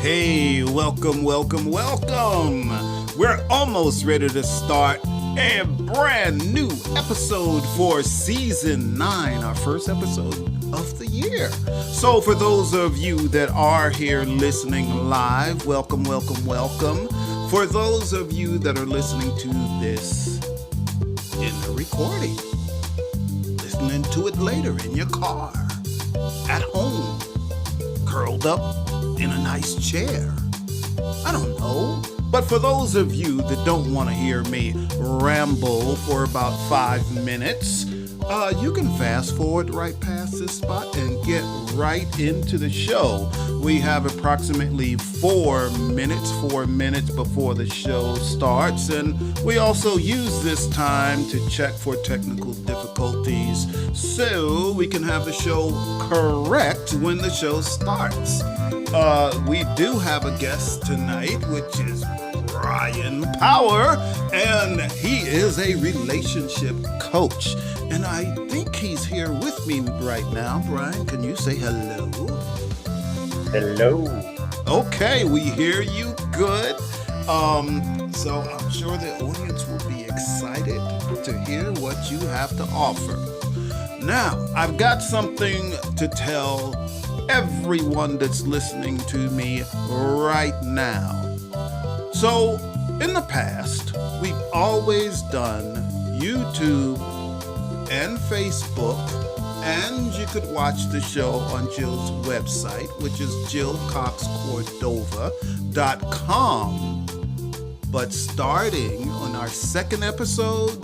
Hey, welcome. We're almost ready to start a brand new episode for Season 9, our first episode of the year. So for those of you that are here listening live, welcome. For those of you that are listening to this in the recording, listening to it later in your car, at home, curled up in a nice chair. I don't know. But for those of you that don't want to hear me ramble for about 5 minutes, you can fast forward right past this spot and get right into the show. We have approximately 4 minutes before the show starts, and we also use this time to check for technical difficulties so we can have the show correct when the show starts. We do have a guest tonight, which is Bryan Power, and he is a relationship coach. And I think he's here with me right now. Bryan, can you say hello? Hello. Okay, we hear you good. So I'm sure the audience will be excited to hear what you have to offer. Now, I've got something to tell everyone that's listening to me right now. So, in the past, we've always done YouTube and Facebook, and you could watch the show on Jill's website, which is Cox-Cordova.com. But starting on our second episode,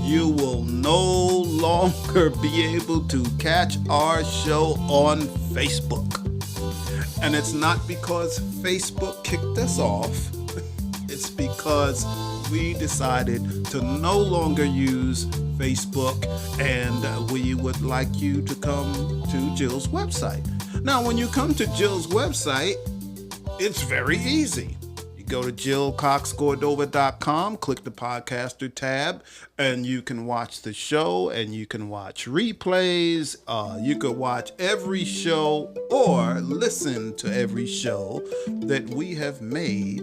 you will no longer be able to catch our show on Facebook. And it's not because Facebook kicked us off. It's because we decided to no longer use Facebook, and we would like you to come to Jill's website. Now, when you come to Jill's website, it's very easy. You go to Cox-Cordova.com, click the podcaster tab, and you can watch the show, and you can watch replays. You could watch every show or listen to every show that we have made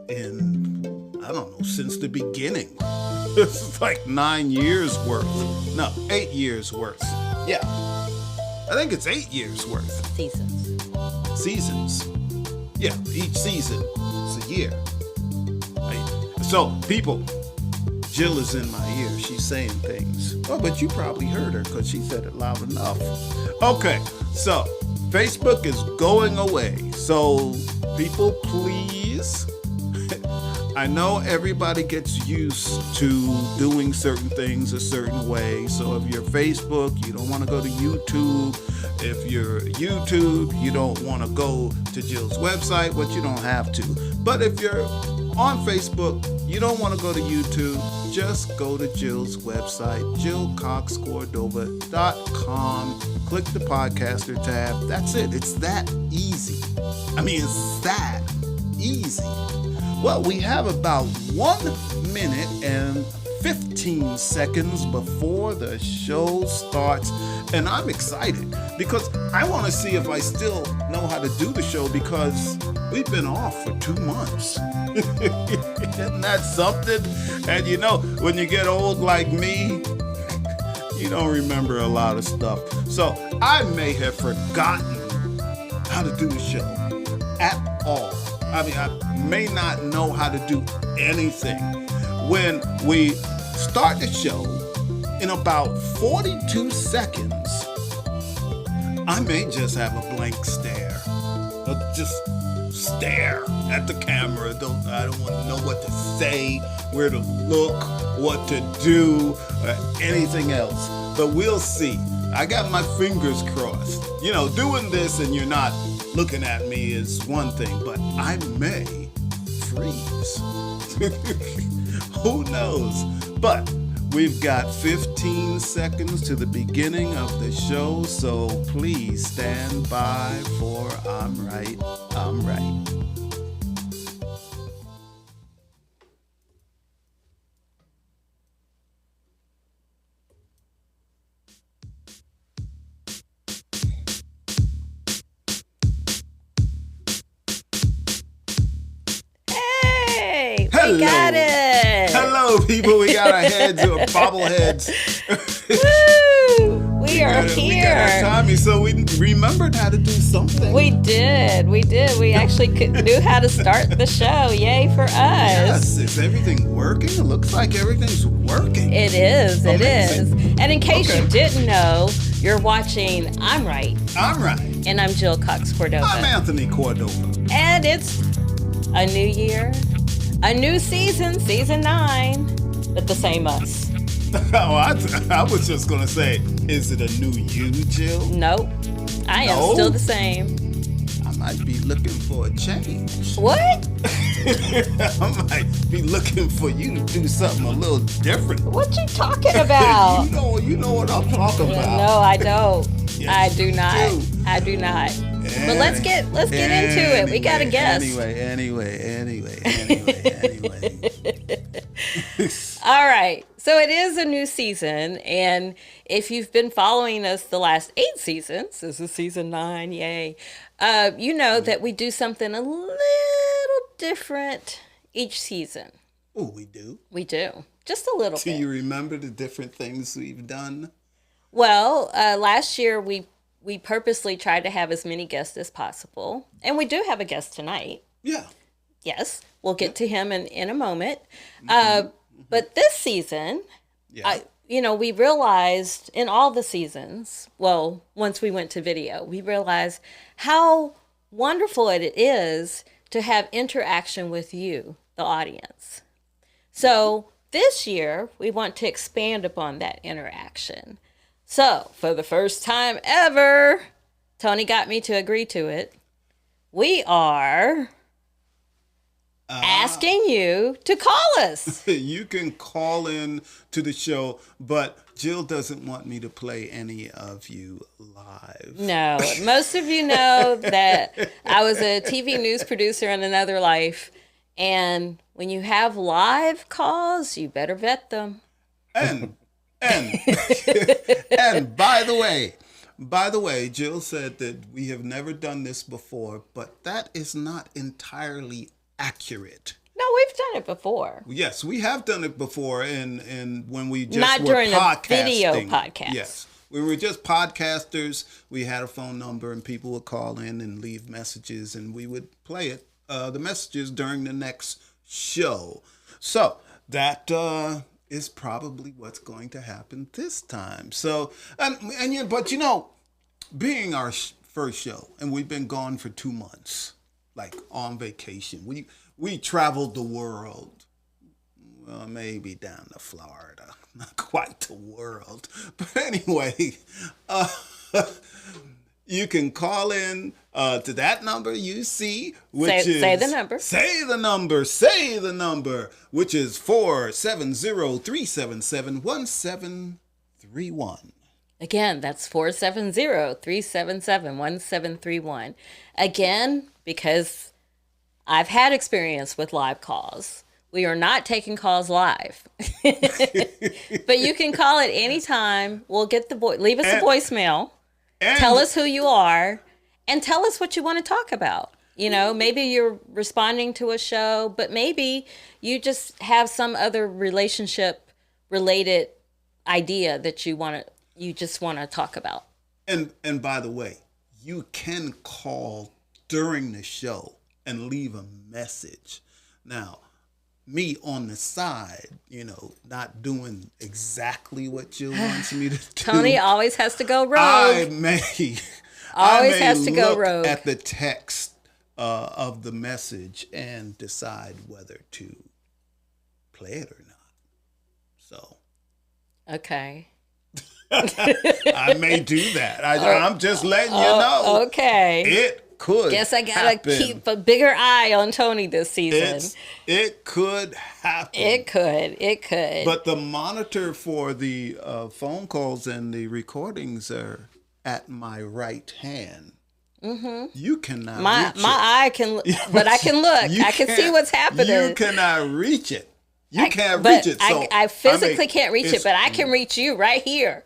in, I don't know, since the beginning. It's like 9 years worth. No, 8 years worth. Yeah. I think it's 8 years worth. Seasons. Yeah, each season is a year. So, people, Jill is in my ear. She's saying things. Oh, but you probably heard her because she said it loud enough. Okay, so Facebook is going away. So, people, please. I know everybody gets used to doing certain things a certain way. So if you're Facebook, you don't want to go to YouTube. If you're YouTube, you don't want to go to Jill's website, but you don't have to. But if you're on Facebook, you don't want to go to YouTube, just go to Jill's website, JillCox-Cordova.com. Click the podcaster tab. That's it. It's that easy. It's that easy. Well, we have about 1 minute and 15 seconds before the show starts, and I'm excited because I want to see if I still know how to do the show because we've been off for 2 months. Isn't that something? And you know, when you get old like me, you don't remember a lot of stuff. So I may have forgotten how to do the show at all. I may not know how to do anything. When we start the show, in about 42 seconds, I may just have a blank stare. Just stare at the camera. I don't want to know what to say, where to look, what to do, or anything else. But we'll see. I got my fingers crossed. You know, doing this and you're not looking at me is one thing, but I may freeze. Who knows? But we've got 15 seconds to the beginning of the show, so please stand by for I'm Right. we got it. Hello, people. We got our heads or bobbleheads. Woo! We are here. We got our Tommy, so we remembered how to do something. We did. We actually knew how to start the show. Yay for us. Yes. Is everything working? It looks like everything's working. It is. Amazing. It is. And in case you didn't know, you're watching I'm Right. I'm right. And I'm Jill Cox-Cordova. I'm Anthony Cordova. And it's a new year, a new season, season 9, but the same us. Oh, I was just going to say, is it a new you, Jill? Nope. I am still the same. I might be looking for a change. What? I might be looking for you to do something a little different. What you talking about? you know what I'm talking about. No, I don't. Yes, I do not. do. I do not. But let's get into it. We got a guest. Anyway. All right. So it is a new season, and if you've been following us the last 8 seasons, this is season 9, yay. You know that we do something a little different each season. Oh, we do? We do. Just a little bit. Do you remember the different things we've done? Well, last year we purposely tried to have as many guests as possible. And we do have a guest tonight. Yeah. Yes. We'll get to him in a moment. Mm-hmm. But this season, we realized in all the seasons, well, once we went to video, we realized how wonderful it is to have interaction with you, the audience. So this year, we want to expand upon that interaction. So, for the first time ever, Tony got me to agree to it. We are asking you to call us. You can call in to the show, but Jill doesn't want me to play any of you live. No, most of you know that I was a TV news producer in another life, and when you have live calls, you better vet them. And by the way, Jill said that we have never done this before, but that is not entirely accurate. No, we've done it before. Yes, we have done it before, and when we just not were during podcasting. a video podcast. Yes, we were just podcasters. We had a phone number, and people would call in and leave messages, and we would play it, the messages during the next show. So that is probably what's going to happen this time. So, but being our first show, and we've been gone for 2 months, like on vacation. We traveled the world. Well, maybe down to Florida, not quite the world. But anyway, you can call in to that number you see, which is... Say the number. Say the number, which is 470-377-1731. Again, that's 470-377-1731. Again, because I've had experience with live calls. We are not taking calls live. But you can call at any time. We'll get leave us a voicemail. Tell us who you are and tell us what you want to talk about. Maybe you're responding to a show, but maybe you just have some other relationship related idea that you just want to talk about. And by the way, you can call during the show and leave a message. Now, me on the side, not doing exactly what Jill wants me to do. Tony always has to go rogue. I may rogue at the text of the message and decide whether to play it or not. So. Okay. I may do that. I'm just letting you know. Okay. It could. Guess I gotta keep a bigger eye on Tony this season. It could happen. It could. But the monitor for the phone calls and the recordings are at my right hand. Mm-hmm. You cannot reach it. My eye can, but I can look. I can see what's happening. You cannot reach it. You can't reach it. So I physically can't reach it, but I can reach you right here.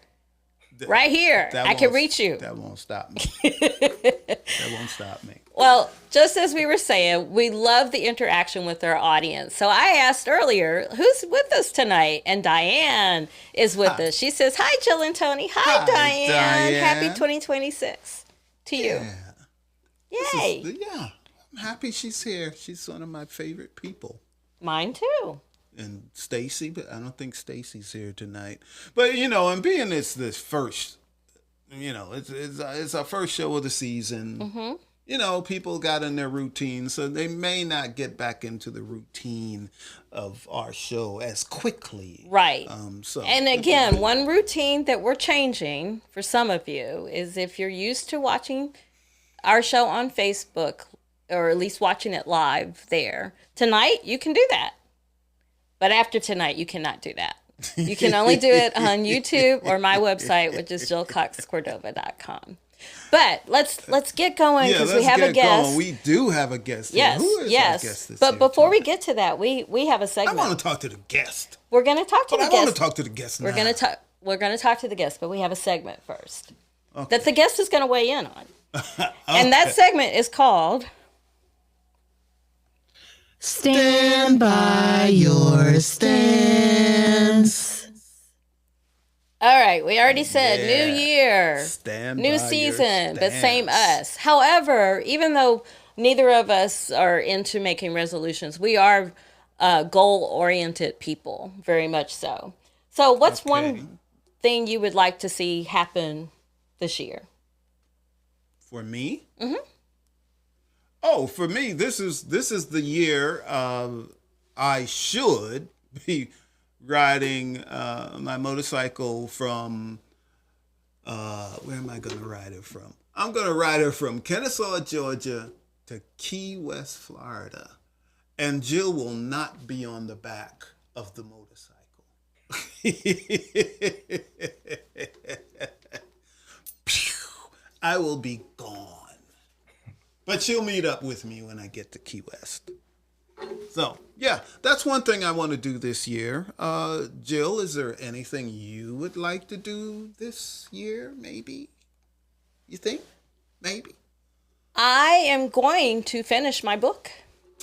Right here. I can reach you. That won't stop me. That won't stop me. Well, just as we were saying, we love the interaction with our audience. So I asked earlier, who's with us tonight? And Diane is with us. She says, hi, Jill and Tony. Hi, Diane. Happy 2026 to you. Yay. Yeah. I'm happy she's here. She's one of my favorite people. Mine too. And Stacy, but I don't think Stacy's here tonight. But, and being it's this first, it's our first show of the season. Mm-hmm. People got in their routine, so they may not get back into the routine of our show as quickly. Right. And again, one routine that we're changing for some of you is if you're used to watching our show on Facebook, or at least watching it live there, tonight you can do that. But after tonight, you cannot do that. You can only do it on YouTube or my website, which is jillcox-cordova.com. But let's get going because we have a guest. Going. We do have a guest. Yes, Who is our guest this But year, before we get to that, we have a segment. I want to talk to the guest. We're going to talk to the guest. I want to talk to the guest. We're going to talk to the guest, but we have a segment first that the guest is going to weigh in on, and that segment is called "Stand by Your Stance." All right, we already said new year, new by season, your but same stance. us. However, even though neither of us are into making resolutions, we are goal-oriented people, very much so. So what's one thing you would like to see happen this year? For me? Mm-hmm. Oh, for me, this is the year I should be riding my motorcycle from, where am I going to ride it from? I'm going to ride it from Kennesaw, Georgia to Key West, Florida. And Jill will not be on the back of the motorcycle. I will be gone. But she'll meet up with me when I get to Key West. So, yeah, that's one thing I want to do this year. Jill, is there anything you would like to do this year, maybe? You think? Maybe? I am going to finish my book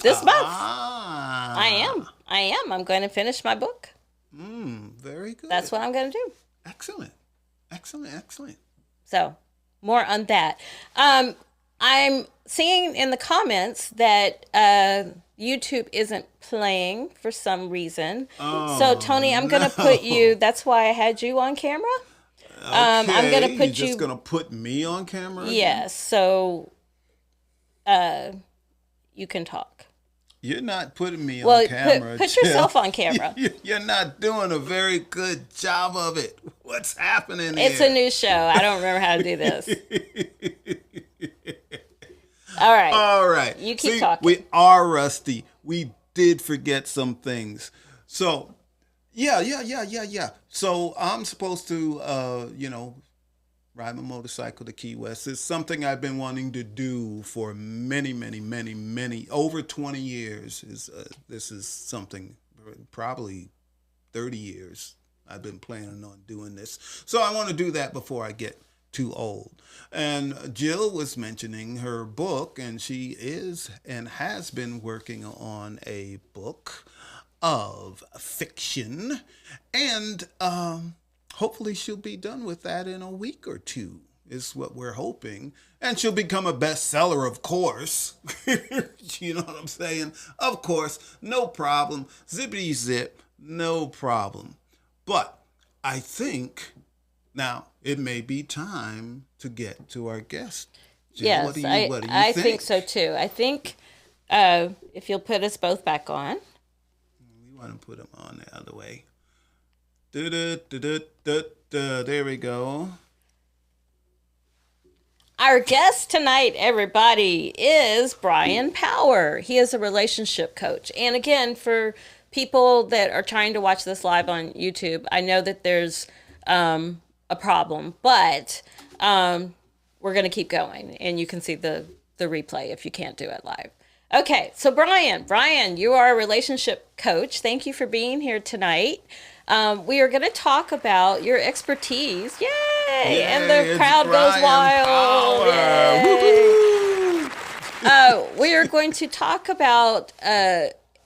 this month. I am. I'm going to finish my book. Very good. That's what I'm going to do. Excellent. So, more on that. I'm seeing in the comments that YouTube isn't playing for some reason. So, Tony, I'm going to put you, that's why I had you on camera. Okay, I'm going to put you're just going to put me on camera again? Yes, so you can talk. You're not putting me on camera. Put yourself on camera. You're not doing a very good job of it. What's happening It's here? a new show. I don't remember how to do this. All right. You keep talking. We are rusty. We did forget some things. So, yeah. So I'm supposed to, ride my motorcycle to Key West. It's something I've been wanting to do for many, over 20 years. This is something, probably 30 years I've been planning on doing this. So I want to do that before I get too old. And Jill was mentioning her book, and she is and has been working on a book of fiction, and hopefully she'll be done with that in a week or two, is what we're hoping. And she'll become a bestseller, of course. You know what I'm saying? Of course, no problem. Zippity zip, no problem. But I think now it may be time to get to our guest. Jill, Yes, what do you I think? think so too. I think if you'll put us both back on. We want to put them on the other way. There we go. Our guest tonight, everybody, is Bryan Power. He is a relationship coach. And again, for people that are trying to watch this live on YouTube, I know that there's a problem, but we're going to keep going. And you can see the replay if you can't do it live. Okay, so Bryan, you are a relationship coach. Thank you for being here tonight. We are going to talk about your expertise. Yay! And the crowd goes Bryan wild. Power. Yay. We are going to talk about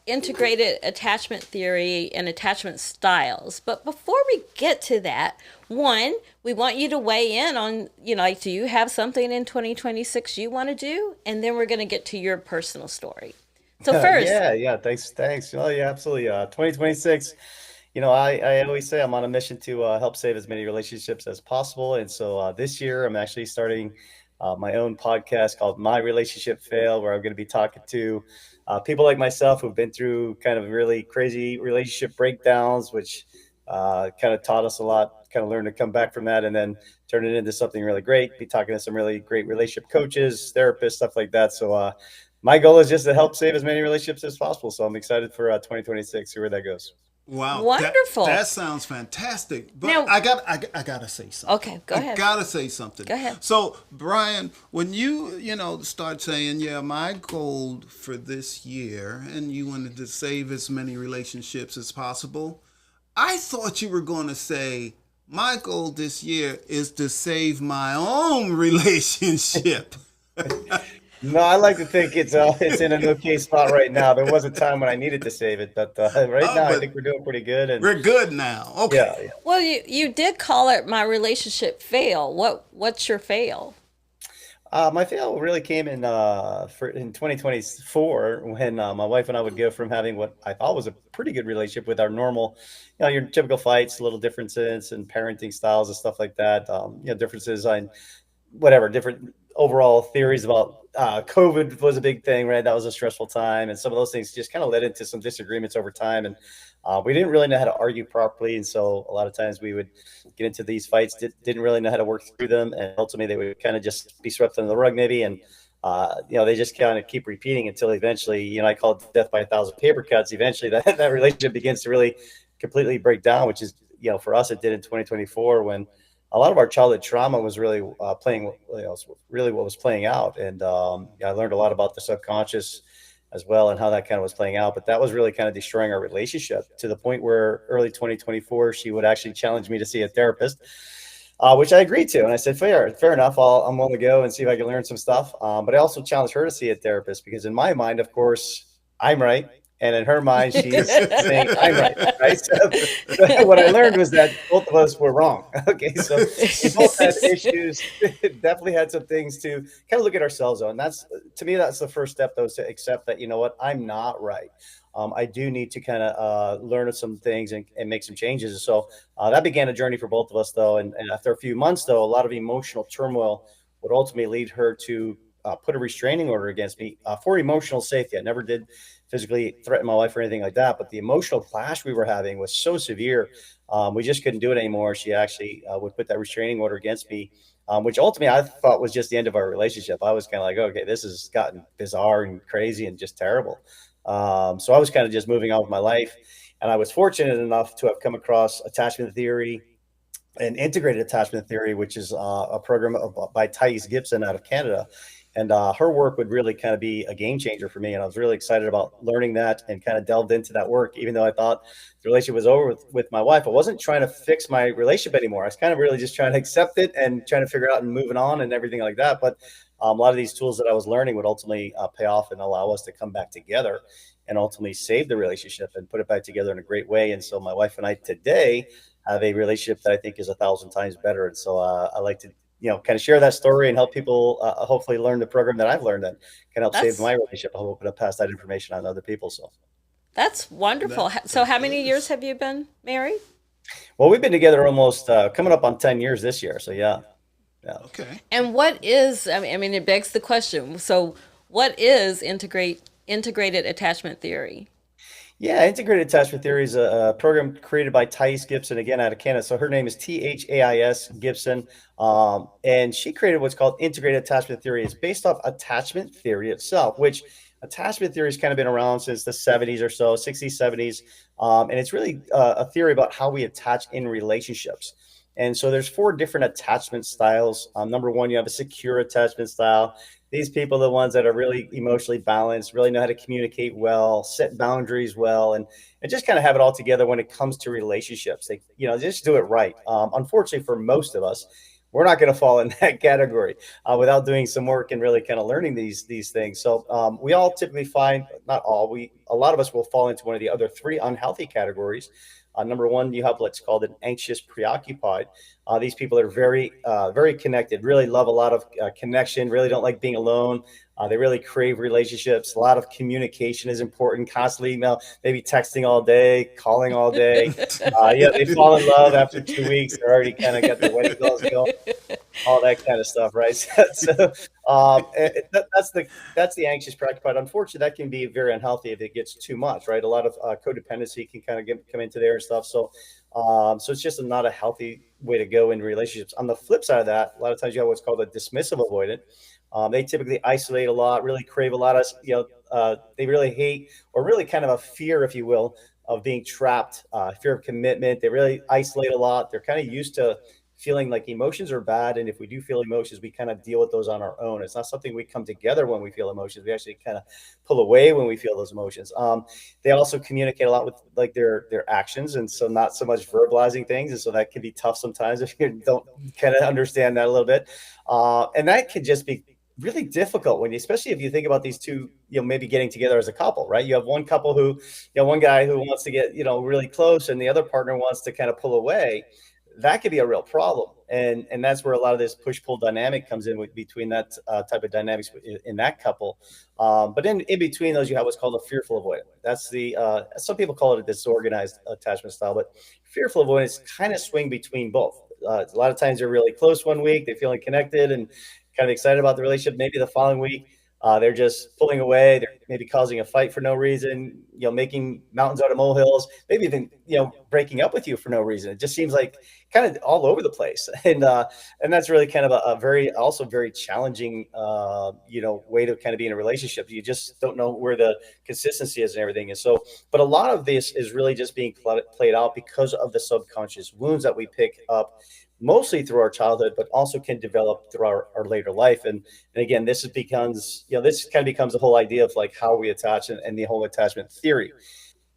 integrated attachment theory and attachment styles. But before we get to that, one, we want you to weigh in on, like, do you have something in 2026 you want to do? And then we're going to get to your personal story. So first, Yeah. Thanks. Oh, yeah, absolutely. 2026. I always say I'm on a mission to help save as many relationships as possible. And so this year, I'm actually starting my own podcast called My Relationship Fail, where I'm going to be talking to people like myself who've been through kind of really crazy relationship breakdowns, which kind of taught us a lot, kind of learned to come back from that and then turn it into something really great. Be talking to some really great relationship coaches, therapists, stuff like that. So my goal is just to help save as many relationships as possible. So I'm excited for 2026, see where that goes. Wow, wonderful. that sounds fantastic. But Now- I gotta say something. Okay, go ahead. I gotta say something. Go ahead. So, Bryan, when you start saying, yeah, my goal for this year, and you wanted to save as many relationships as possible, I thought you were going to say, my goal this year is to save my own relationship. No, I like to think it's in an okay spot right now. There was a time when I needed to save it, but right now I but think we're doing pretty good. And We're good now. Okay. yeah. Well, you did call it My Relationship Fail. What's your fail? My fail really came in 2024 when my wife and I would go from having what I thought was a pretty good relationship with our normal, your typical fights, little differences in parenting styles and stuff like that. Differences on whatever different overall theories about COVID was a big thing, right? That was a stressful time, and some of those things just kind of led into some disagreements over time, and we didn't really know how to argue properly, and so a lot of times we would get into these fights, didn't really know how to work through them, and ultimately they would kind of just be swept under the rug, maybe, and they just kind of keep repeating until eventually, I call it death by a thousand paper cuts. Eventually, that relationship begins to really completely break down, which is, for us, it did in 2024 when a lot of our childhood trauma was really really what was playing out. And I learned a lot about the subconscious as well and how that kind of was playing out. But that was really kind of destroying our relationship to the point where early 2024, she would actually challenge me to see a therapist, which I agreed to. And I said, fair enough. I'm willing to go and see if I can learn some stuff. But I also challenged her to see a therapist because in my mind, of course, I'm right. And in her mind, she's saying, I'm right. So what I learned was that both of us were wrong. Okay. So we both had issues, definitely had some things to kind of look at ourselves on. To me, that's the first step, though, is to accept that, I'm not right. I do need to kind of learn some things and make some changes. So that began a journey for both of us, though. And after a few months, though, a lot of emotional turmoil would ultimately lead her to put a restraining order against me for emotional safety. I never did physically threaten my wife or anything like that, but the emotional clash we were having was so severe, we just couldn't do it anymore. She actually would put that restraining order against me, which ultimately I thought was just the end of our relationship. I was kind of like, okay, this has gotten bizarre and crazy and just terrible. So I was kind of just moving on with my life, and I was fortunate enough to have come across attachment theory and integrated attachment theory, which is a program by Thais Gibson out of Canada. And her work would really kind of be a game changer for me. And I was really excited about learning that and kind of delved into that work, even though I thought the relationship was over with my wife. I wasn't trying to fix my relationship anymore. I was kind of really just trying to accept it and trying to figure out and moving on and everything like that. But a lot of these tools that I was learning would ultimately pay off and allow us to come back together and ultimately save the relationship and put it back together in a great way. And so my wife and I today have a relationship that I think is 1,000 times better. And so I like to kind of share that story and help people hopefully learn the program that I've learned that can help save my relationship. I hope to pass that information on to other people. So that's wonderful. So how many years have you been married? Well, we've been together almost coming up on 10 years this year. So yeah. Okay. And what is, I mean, it begs the question. So what is integrated attachment theory? Yeah, integrated attachment theory is a program created by Thais Gibson, again, out of Canada. So her name is Thais Gibson. And she created what's called integrated attachment theory. It's based off attachment theory itself, which attachment theory has kind of been around since the 70s or so, 60s, 70s. And it's really a theory about how we attach in relationships. And so there's 4 different attachment styles. Number 1, you have a secure attachment style. These people are the ones that are really emotionally balanced, really know how to communicate well, set boundaries well, and just kind of have it all together when it comes to relationships. They, just do it right. Unfortunately, for most of us, we're not going to fall in that category without doing some work and really kind of learning these things. So we all typically find, not all, a lot of us will fall into one of the other three unhealthy categories. Number one, you have what's called an anxious preoccupied. These people are very connected, really love a lot of connection, really don't like being alone. They really crave relationships. A lot of communication is important, constantly email, maybe texting all day, calling all day. Yeah, they fall in love after 2 weeks. They're already kind of got their wedding bells going, all that kind of stuff, right? So that's the anxious preoccupied. Unfortunately, that can be very unhealthy if it gets too much, right? A lot of codependency can kind of come into there and stuff. So it's just not a healthy way to go in relationships. On the flip side of that, a lot of times you have what's called a dismissive avoidant. They typically isolate a lot, really crave a lot of, they really hate, or really kind of a fear, if you will, of being trapped, fear of commitment. They really isolate a lot. They're kind of used to feeling like emotions are bad. And if we do feel emotions, we kind of deal with those on our own. It's not something we come together when we feel emotions. We actually kind of pull away when we feel those emotions. They also communicate a lot with like their actions. And so not so much verbalizing things. And so that can be tough sometimes if you don't kind of understand that a little bit. And that can just be really difficult when you, especially if you think about these two, maybe getting together as a couple, right? You have one couple who, one guy who wants to get, really close, and the other partner wants to kind of pull away. That could be a real problem. And that's where a lot of this push-pull dynamic comes in between that type of dynamics in that couple. But in between those, you have what's called a fearful avoidant. That's some people call it a disorganized attachment style, but fearful avoidance kind of swing between both. A lot of times they're really close one week, they're feeling connected and kind of excited about the relationship. Maybe the following week, they're just pulling away. They're maybe causing a fight for no reason, making mountains out of molehills, maybe even, breaking up with you for no reason. It just seems like kind of all over the place. And that's really kind of a very challenging, way to kind of be in a relationship. You just don't know where the consistency is and everything. And so, but a lot of this is really just being played out because of the subconscious wounds that we pick up mostly through our childhood, but also can develop through our later life. And again, this becomes, this kind of becomes the whole idea of like how we attach and the whole attachment theory.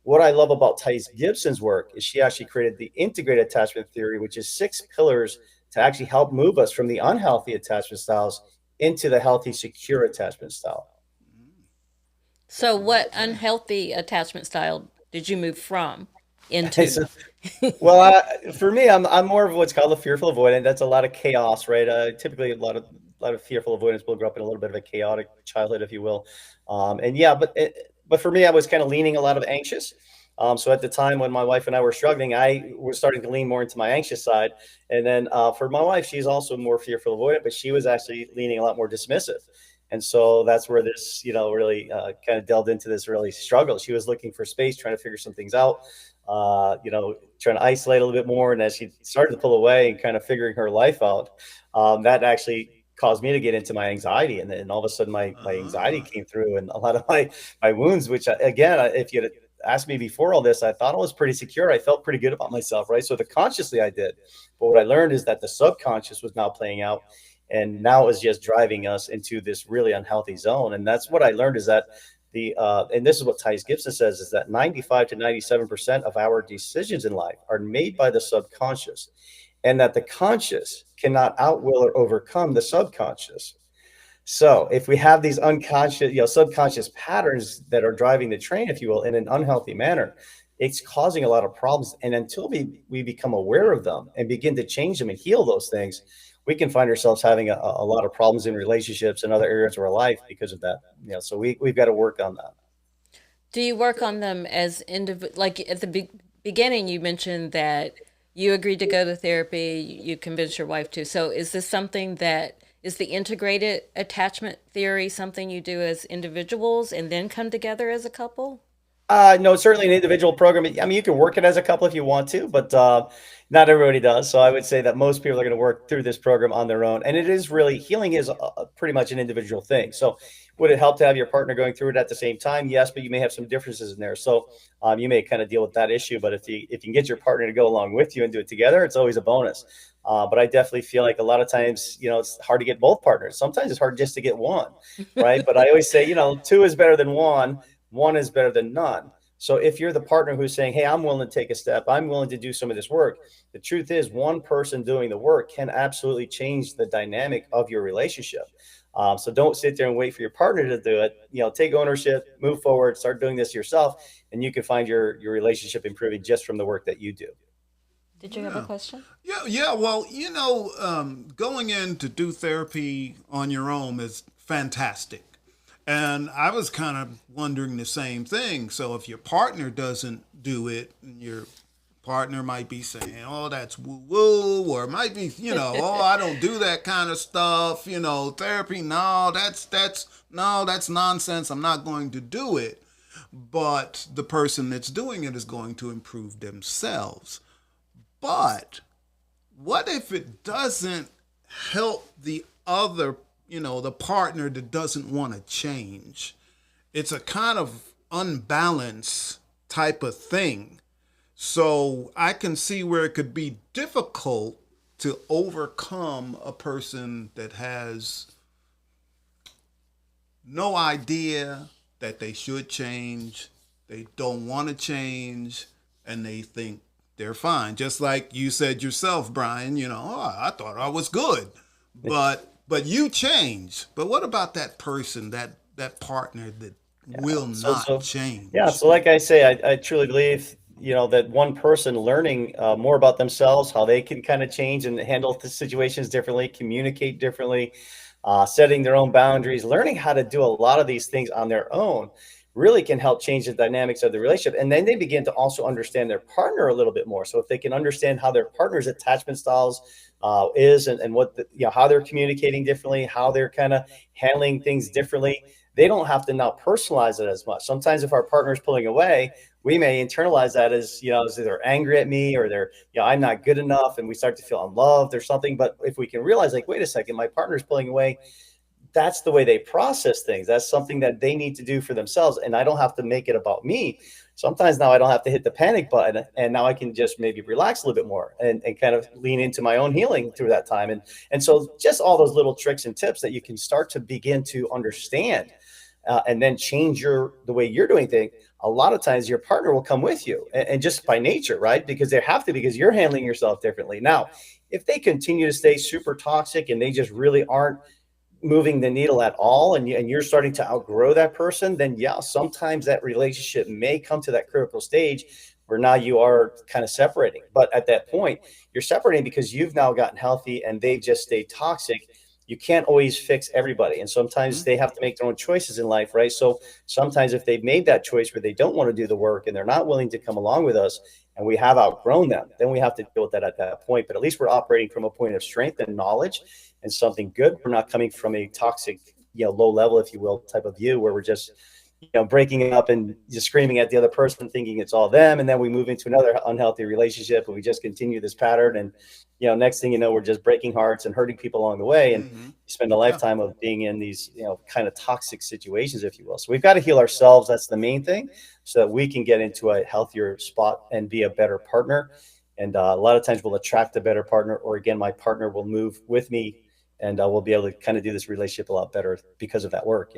What I love about Thais Gibson's work is she actually created the integrated attachment theory, which is 6 pillars to actually help move us from the unhealthy attachment styles into the healthy, secure attachment style. So, what unhealthy attachment style did you move from into? So, well, for me, I'm more of what's called a fearful avoidant. That's a lot of chaos, right? Typically, a lot of fearful avoidance will grow up in a little bit of a chaotic childhood, if you will. And yeah, but for me, I was kind of leaning a lot of anxious. So at the time when my wife and I were struggling, I was starting to lean more into my anxious side. And then for my wife, she's also more fearful avoidant, but she was actually leaning a lot more dismissive. And so that's where this, really kind of delved into this really struggle. She was looking for space, trying to figure some things out, trying to isolate a little bit more. And as she started to pull away and kind of figuring her life out, that actually caused me to get into my anxiety. And then all of a sudden my anxiety came through, and a lot of my wounds, which again, if you had asked me before all this, I thought I was pretty secure. I felt pretty good about myself, right? So consciously I did. But what I learned is that the subconscious was now playing out. And now is just driving us into this really unhealthy zone. And that's what I learned is that and this is what Thais Gibson says, is that 95 to 97% of our decisions in life are made by the subconscious, and that the conscious cannot outwill or overcome the subconscious. So if we have these unconscious, subconscious patterns that are driving the train, if you will, in an unhealthy manner, it's causing a lot of problems. And until we become aware of them and begin to change them and heal those things, we can find ourselves having a lot of problems in relationships and other areas of our life because of that. So we've got to work on that. Do you work on them as like at the beginning, you mentioned that you agreed to go to therapy, you convinced your wife to. So is this something that is the integrated attachment theory something you do as individuals and then come together as a couple? No, it's certainly an individual program. I mean, you can work it as a couple if you want to, but not everybody does. So I would say that most people are going to work through this program on their own. And it is really, healing is pretty much an individual thing. So would it help to have your partner going through it at the same time? Yes, but you may have some differences in there. So you may kind of deal with that issue. But if you can get your partner to go along with you and do it together, it's always a bonus. But I definitely feel like a lot of times, it's hard to get both partners. Sometimes it's hard just to get one, right? But I always say, 2 is better than 1. 1 is better than none. So if you're the partner who's saying, hey, I'm willing to take a step, I'm willing to do some of this work, the truth is one person doing the work can absolutely change the dynamic of your relationship. So don't sit there and wait for your partner to do it. Take ownership, move forward, start doing this yourself, and you can find your relationship improving just from the work that you do. Did you have a question? Yeah. Well, going in to do therapy on your own is fantastic. And I was kind of wondering the same thing. So if your partner doesn't do it, your partner might be saying, "Oh, that's woo woo," or it might be, "Oh, I don't do that kind of stuff." Therapy, no, that's nonsense. I'm not going to do it. But the person that's doing it is going to improve themselves. But what if it doesn't help the other, the partner that doesn't want to change? It's a kind of unbalanced type of thing. So I can see where it could be difficult to overcome a person that has no idea that they should change, they don't want to change, and they think they're fine. Just like you said yourself, Bryan, "Oh, I thought I was good." But you change. But what about that person, that partner that will not change? Yeah. So like I say, I truly believe, that one person learning more about themselves, how they can kind of change and handle the situations differently, communicate differently, setting their own boundaries, learning how to do a lot of these things on their own really can help change the dynamics of the relationship. And then they begin to also understand their partner a little bit more. So if they can understand how their partner's attachment styles is, and what how they're communicating differently, how they're kind of handling things differently, they don't have to now personalize it as much. Sometimes if our partner is pulling away, we may internalize that as, as they're angry at me, or they're, I'm not good enough, and we start to feel unloved or something. But if we can realize, like, wait a second, my partner's pulling away, that's the way they process things. That's something that they need to do for themselves. And I don't have to make it about me. Sometimes now I don't have to hit the panic button, and now I can just maybe relax a little bit more and kind of lean into my own healing through that time. And so just all those little tricks and tips that you can start to begin to understand, and then change the way you're doing things. A lot of times your partner will come with you, and just by nature, right? Because they have to, because you're handling yourself differently. Now, if they continue to stay super toxic and they just really aren't moving the needle at all, and you're starting to outgrow that person, then yeah, sometimes that relationship may come to that critical stage where now you are kind of separating. But at that point, you're separating because you've now gotten healthy and they've just stayed toxic. You can't always fix everybody, and sometimes they have to make their own choices in life, right? So sometimes if they've made that choice where they don't want to do the work and they're not willing to come along with us, and we have outgrown them, then we have to deal with that at that point. But at least we're operating from a point of strength and knowledge and something good. We're not coming from a toxic, low level, if you will, type of view where we're just, breaking up and just screaming at the other person, thinking it's all them. And then we move into another unhealthy relationship, and we just continue this pattern. And, next thing you know, we're just breaking hearts and hurting people along the way. And you spend a lifetime of being in these, kind of toxic situations, if you will. So we've got to heal ourselves. That's the main thing, so that we can get into a healthier spot and be a better partner. And a lot of times we'll attract a better partner, or again, my partner will move with me, and we'll be able to kind of do this relationship a lot better because of that work,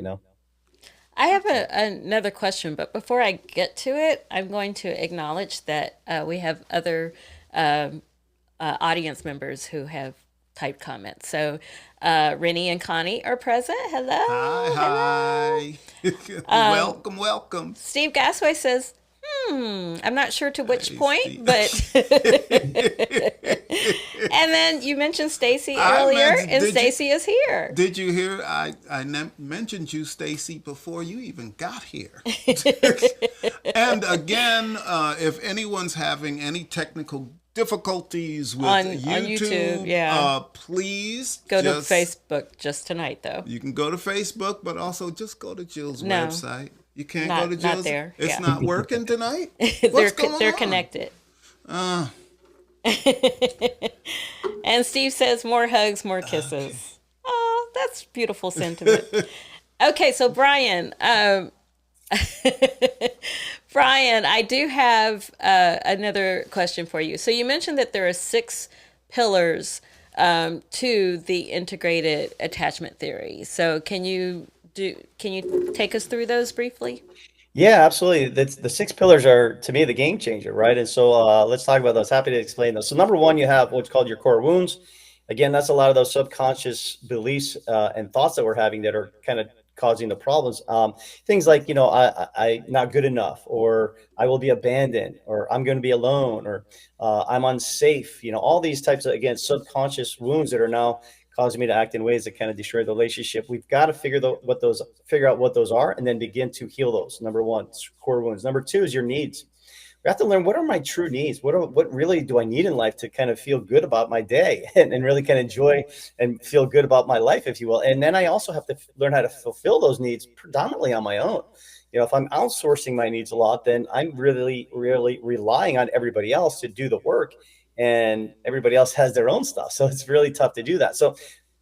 I have another question, but before I get to it, I'm going to acknowledge that we have other audience members who have typed comments. So Rennie and Connie are present. Hello. Hi. Welcome. Steve Gasway says, I'm not sure to which point, Steve. but and then you mentioned Stacy earlier, and Stacy is here. Did you hear? I mentioned you, Stacy, before you even got here. And again, if anyone's having any technical difficulties with on YouTube, yeah, please go to Facebook just tonight, though. You can go to Facebook, but also just go to Jill's website. You can't go to Jill's. Not there. It's not working tonight. They're connected. And Steve says, more hugs, more kisses. Okay. Oh, that's beautiful sentiment. Okay, so Bryan, Bryan, I do have another question for you. So you mentioned that there are 6 pillars to the integrated attachment theory. So can you take us through those briefly? Yeah, absolutely. The six pillars are, to me, the game changer, right? And so let's talk about those. Happy to explain those. So number one, you have what's called your core wounds. Again, that's a lot of those subconscious beliefs and thoughts that we're having that are kind of causing the problems. Things like, I not good enough, or I will be abandoned, or I'm going to be alone, or I'm unsafe. All these types of, again, subconscious wounds that are now causing me to act in ways that kind of destroy the relationship. We've got to figure out what those are, and then begin to heal those. Number one, core wounds. Number two is your needs. We have to learn, what are my true needs? What really do I need in life to kind of feel good about my day and really kind of enjoy and feel good about my life, if you will. And then I also have to learn how to fulfill those needs predominantly on my own. If I'm outsourcing my needs a lot, then I'm really, really relying on everybody else to do the work, and everybody else has their own stuff. So it's really tough to do that. So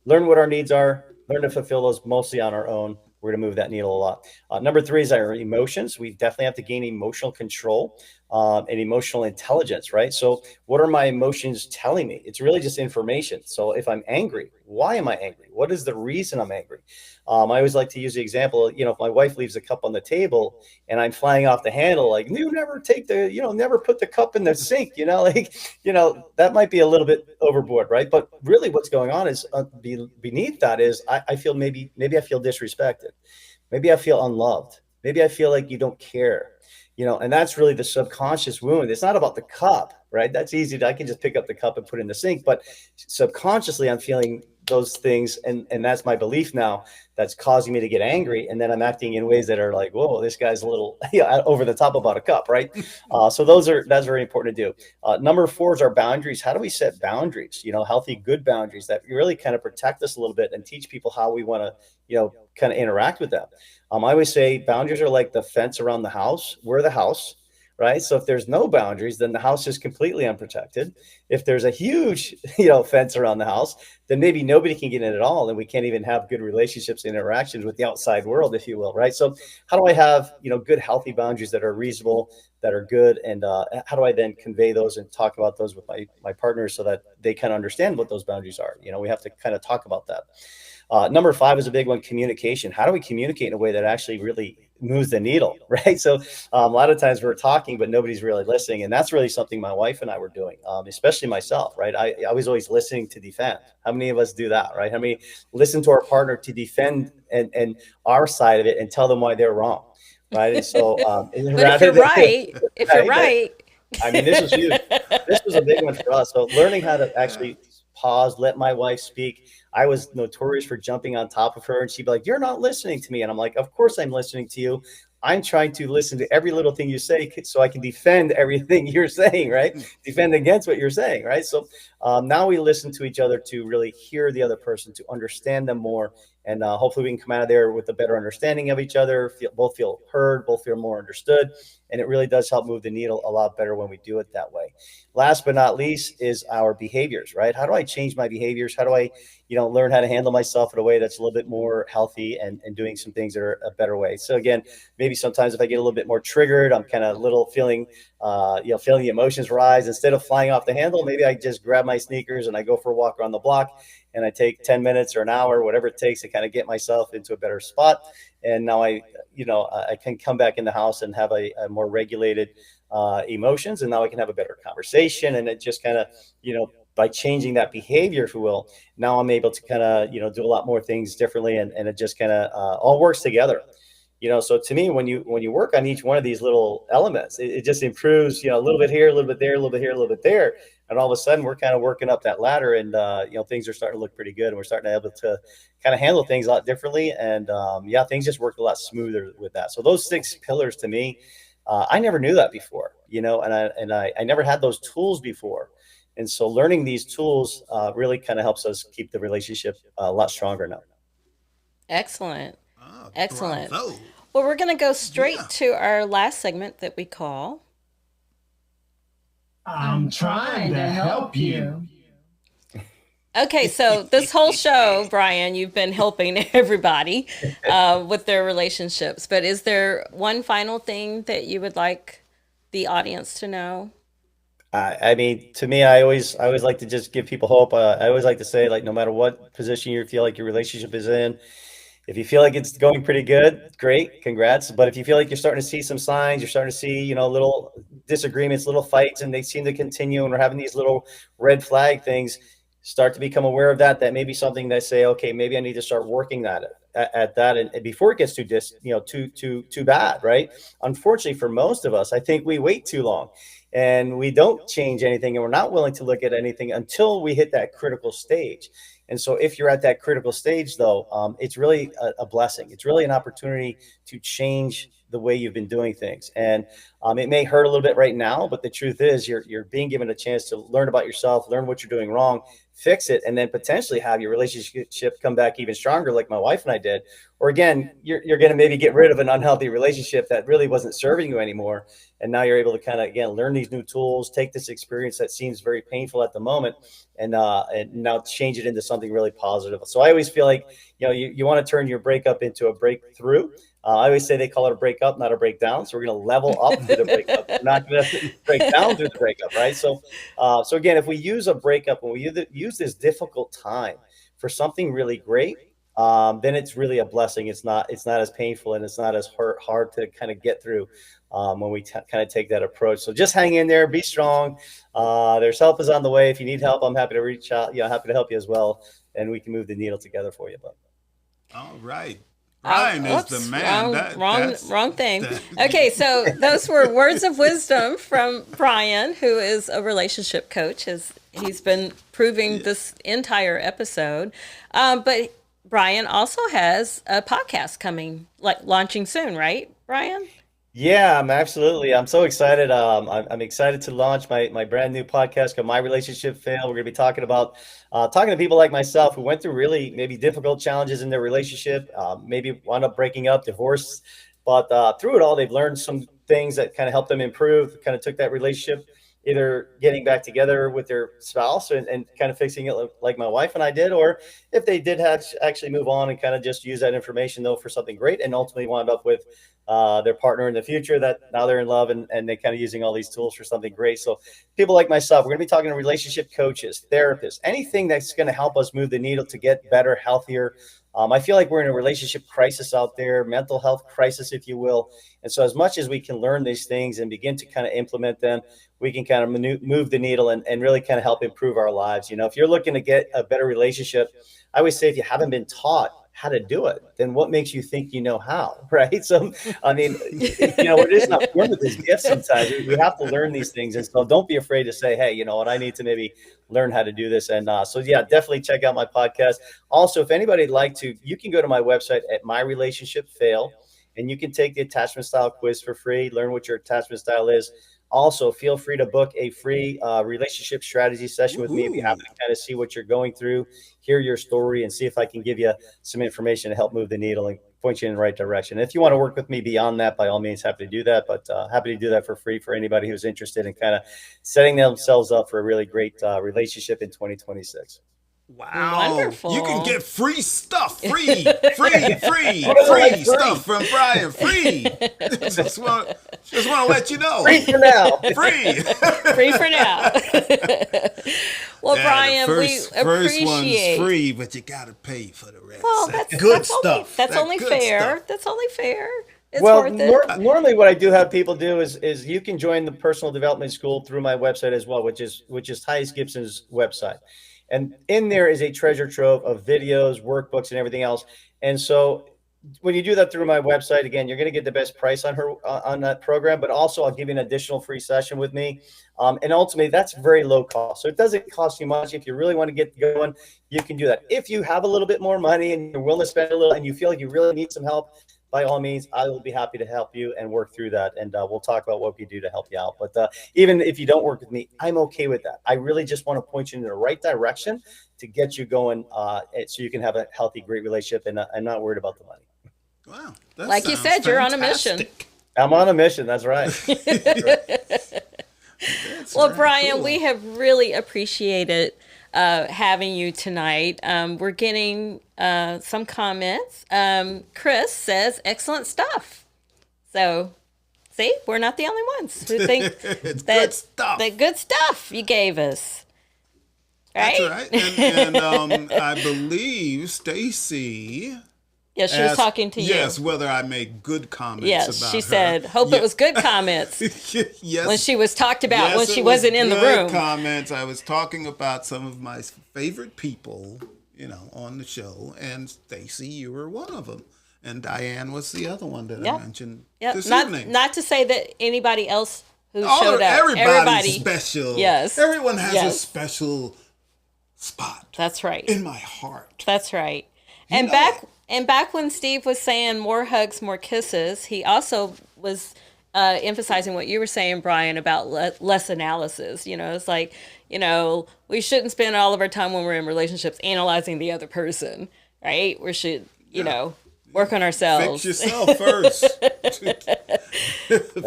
learn what our needs are, learn to fulfill those mostly on our own. We're going to move that needle a lot. Number three is our emotions. We definitely have to gain emotional control and emotional intelligence, right? So what are my emotions telling me? It's really just information. So if I'm angry, why am I angry? What is the reason I'm angry? I always like to use the example, if my wife leaves a cup on the table and I'm flying off the handle, like, you never never put the cup in the sink, that might be a little bit overboard, right? But really what's going on is beneath that is I feel maybe I feel disrespected. Maybe I feel unloved. Maybe I feel like you don't care, and that's really the subconscious wound. It's not about the cup, right? That's easy. I can just pick up the cup and put it in the sink, but subconsciously I'm feeling those things. And that's my belief now that's causing me to get angry. And then I'm acting in ways that are like, whoa, this guy's a little over the top about a cup, right? So that's very important to do. Number four is our boundaries. How do we set boundaries? Healthy, good boundaries that really kind of protect us a little bit and teach people how we want to, kind of interact with them. I always say boundaries are like the fence around the house. We're the house, right? So if there's no boundaries, then the house is completely unprotected. If there's a huge, fence around the house, then maybe nobody can get in at all, and we can't even have good relationships and interactions with the outside world, if you will, right? So how do I have, good, healthy boundaries that are reasonable, that are good, and how do I then convey those and talk about those with my partners so that they kind of understand what those boundaries are? We have to kind of talk about that. Number five is a big one, communication. How do we communicate in a way that actually really moves the needle, right? So a lot of times we're talking, but nobody's really listening. And that's really something my wife and I were doing, especially myself, right? I was always listening to defend. How many of us do that, right? How many listen to our partner to defend and our side of it and tell them why they're wrong, right? And so But if you're right, I mean, this was huge. This was a big one for us. So learning how to actually pause, let my wife speak. I was notorious for jumping on top of her, and she'd be like, "You're not listening to me." And I'm like, "Of course I'm listening to you. I'm trying to listen to every little thing you say so I can defend everything you're saying, right? Defend against what you're saying, right?" So now we listen to each other to really hear the other person, to understand them more. And hopefully we can come out of there with a better understanding of each other, both feel heard, both feel more understood. And it really does help move the needle a lot better when we do it that way. Last but not least is our behaviors, right? How do I change my behaviors? How do I, learn how to handle myself in a way that's a little bit more healthy and doing some things that are a better way? So again, maybe sometimes if I get a little bit more triggered, I'm kind of a little feeling the emotions rise. Instead of flying off the handle, maybe I just grab my sneakers and I go for a walk around the block, and I take 10 minutes or an hour, whatever it takes to kind of get myself into a better spot. And now I can come back in the house and have a more regulated emotions. And now I can have a better conversation. And it just kind of, by changing that behavior, if you will, now I'm able to kind of, do a lot more things differently. And it just kind of all works together. So to me, when you work on each one of these little elements, it just improves, a little bit here, a little bit there, a little bit here, a little bit there. And all of a sudden we're kind of working up that ladder, and, things are starting to look pretty good, and we're starting to be able to kind of handle things a lot differently. And things just work a lot smoother with that. So those six pillars to me, I never knew that before, and I never had those tools before. And so learning these tools really kind of helps us keep the relationship a lot stronger now. Excellent. Ah, Excellent. bravo. Well, we're going to go straight Yeah. to our last segment that we call I'm trying to help you. Okay, so this whole show, Brian, you've been helping everybody with their relationships. But is there one final thing that you would like the audience to know? I mean, to me, I always like to just give people hope. I always like to say, like, no matter what position you feel like your relationship is in, If you feel like it's going pretty good, great, congrats. But if you feel like you're starting to see some signs, you're starting to see, little disagreements, little fights, and they seem to continue, and we're having these little red flag things, start to become aware of that. That may be something that say, okay, maybe I need to start working that at that, and before it gets too bad, right? Unfortunately, for most of us, I think we wait too long, and we don't change anything, and we're not willing to look at anything until we hit that critical stage. And so if you're at that critical stage, though, it's really a blessing. It's really an opportunity to change the way you've been doing things. And it may hurt a little bit right now, but the truth is you're being given a chance to learn about yourself, learn what you're doing wrong, fix it, and then potentially have your relationship come back even stronger, like my wife and I did. Or again, you're going to maybe get rid of an unhealthy relationship that really wasn't serving you anymore. And now you're able to kind of, again, learn these new tools, take this experience that seems very painful at the moment, and now change it into something really positive. So I always feel like, you want to turn your breakup into a breakthrough. I always say they call it a breakup, not a breakdown. So we're going to level up through the breakup. We're not going to break down through the breakup, right? So again, if we use a breakup, when we use this difficult time for something really great, then it's really a blessing. It's not as painful, and it's not as hard to kind of get through when we kind of take that approach. So just hang in there, be strong. There's help is on the way. If you need help, I'm happy to reach out. Happy to help you as well, and we can move the needle together for you. But all right. Bryan is the man. Wrong thing. Okay, so those were words of wisdom from Bryan, who is a relationship coach. He's been proving this entire episode. But Bryan also has a podcast launching soon, right, Bryan? Yeah, I'm so excited. I'm excited to launch my brand new podcast called My Relationship Fail. We're going to be talking to people like myself who went through really maybe difficult challenges in their relationship, maybe wound up breaking up, divorce, but through it all, they've learned some things that kind of helped them improve, kind of took that relationship, either getting back together with their spouse and kind of fixing it like my wife and I did, or if they did actually move on and kind of just use that information though for something great, and ultimately wound up with their partner in the future that now they're in love, and they're kind of using all these tools for something great. So people like myself, we're going to be talking to relationship coaches, therapists, anything that's going to help us move the needle to get better, healthier. I feel like we're in a relationship crisis out there, mental health crisis, if you will. And so as much as we can learn these things and begin to kind of implement them, we can kind of move the needle and really kind of help improve our lives. If you're looking to get a better relationship, I always say if you haven't been taught how to do it, then what makes you think you know how, right? So, I mean, we're just not born with this gift sometimes. We have to learn these things. And so don't be afraid to say, hey, you know what, I need to maybe learn how to do this. And so, yeah, definitely check out my podcast. Also, if anybody'd like to, you can go to my website at My Relationship Fail, and you can take the attachment style quiz for free, learn what your attachment style is. Also, feel free to book a free relationship strategy session with me if you happen to kind of see what you're going through, hear your story, and see if I can give you some information to help move the needle and point you in the right direction. If you want to work with me beyond that, by all means, happy to do that. But happy to do that for free for anybody who's interested in kind of setting themselves up for a really great relationship in 2026. Wow. Wonderful. You can get free stuff. Free stuff from Bryan. Free. Just want to let you know. Free for now. Free. Free for now. Well, Bryan, we first appreciate. one's free, but you got to pay for the rest. Well, that's good that's stuff. That's only good fair. stuff. That's only fair. It's Well, worth it. normally what I do have people do is you can join the personal development school through my website as well, which is Tyus Gibson's website. And in there is a treasure trove of videos, workbooks, and everything else. And so when you do that through my website, again, you're going to get the best price on that program, but also I'll give you an additional free session with me. And ultimately, that's very low cost. So it doesn't cost you much. If you really want to get going, you can do that. If you have a little bit more money and you're willing to spend a little and you feel like you really need some help, by all means, I will be happy to help you and work through that. And we'll talk about what we do to help you out. But even if you don't work with me, I'm okay with that. I really just want to point you in the right direction to get you going so you can have a healthy, great relationship. And I'm not worried about the money. Wow. Like you said, you're on a mission. I'm on a mission. That's right. Well, Bryan, we have really appreciated having you tonight. We're getting some comments. Chris says, excellent stuff. So, see, we're not the only ones who think that good stuff you gave us. Right? That's right. And I believe Stacy Yeah, she was talking to you. Yes, whether I made good comments Yes, about she her. said, hope it was good comments. Yes. When she was talked about, Yes, when she it was wasn't in the good room. Comments. I was talking about some of my favorite people, on the show, and Stacy, you were one of them, and Diane was the other one that I mentioned this evening. Not to say that anybody else who showed up. Everybody's special. Yes. Everyone has a special spot. That's right. In my heart. That's right. And back when Steve was saying more hugs, more kisses, he also was emphasizing what you were saying, Brian, about less analysis. It's like, we shouldn't spend all of our time when we're in relationships analyzing the other person, right? We should, work on ourselves. Fix yourself first.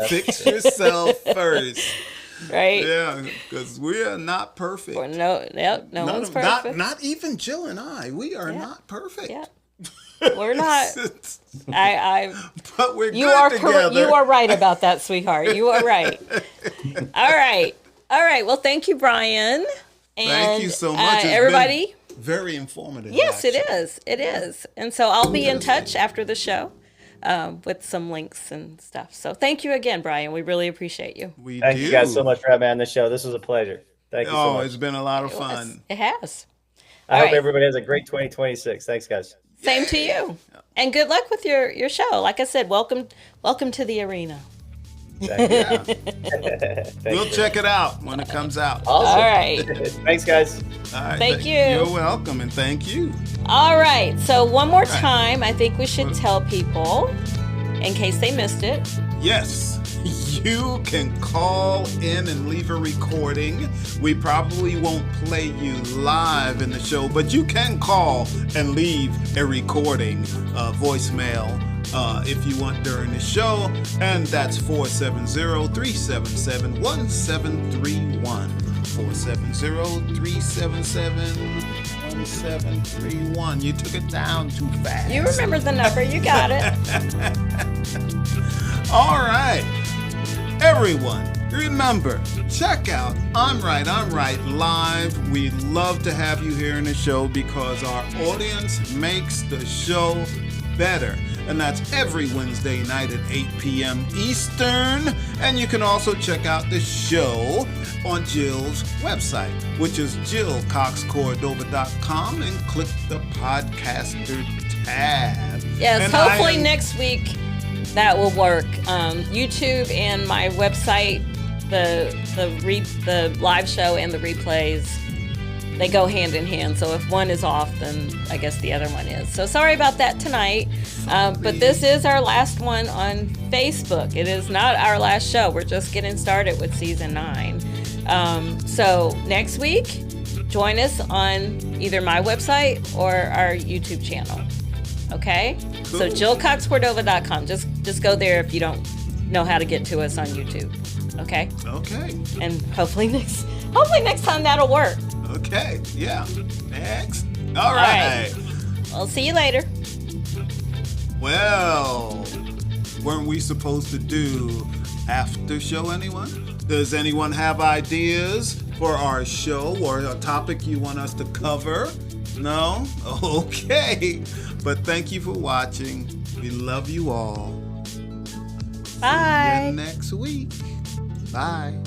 Fix yourself first. Right? Yeah, because we are not perfect. No one's perfect. Not even Jill and I. We are not perfect. Yeah. We're not. But we're you good are together. You are right about that, sweetheart. You are right. All right. Well, thank you, Brian. And, thank you so much. Everybody. Very informative. Yes, actually. It is. And so I'll be in touch after the show with some links and stuff. So thank you again, Brian. We really appreciate you. Thank you guys so much for having me on the show. This was a pleasure. Thank you so much. It's been a lot of fun. It has. I hope everybody has a great 2026. Thanks, guys. Same to you. And good luck with your show. Like I said, welcome to the arena. Thank you. We'll check it out when it comes out. Awesome. All right. Thanks, guys. All right. Thank you. You're welcome, and thank you. All right. So one more time, I think we should tell people, in case they missed it. Yes. You can call in and leave a recording. We probably won't play you live in the show, but you can call and leave a recording, voicemail, if you want during the show, and that's 470-377-1731. 470-377-1731. You took it down too fast. You remember the number. You got it. All right. Everyone, remember, check out I'm Right Live. We love to have you here in the show because our audience makes the show better. And that's every Wednesday night at 8 p.m. Eastern. And you can also check out the show on Jill's website, which is jillcox-cordova.com, and click the podcaster tab. Yes, and hopefully next week that will work. YouTube and my website, the live show and the replays, they go hand in hand. So if one is off, then I guess the other one is. So sorry about that tonight. But this is our last one on Facebook. It is not our last show. We're just getting started with season 9. So next week, join us on either my website or our YouTube channel. Okay? Cool. So JillCox-Cordova.com. Just go there if you don't know how to get to us on YouTube. Okay? Okay. And hopefully next time that'll work. Okay, yeah. Next. All right. I'll see you later. Well, weren't we supposed to do after show, anyone? Does anyone have ideas for our show or a topic you want us to cover? No? Okay. But thank you for watching. We love you all. Bye. See you next week. Bye.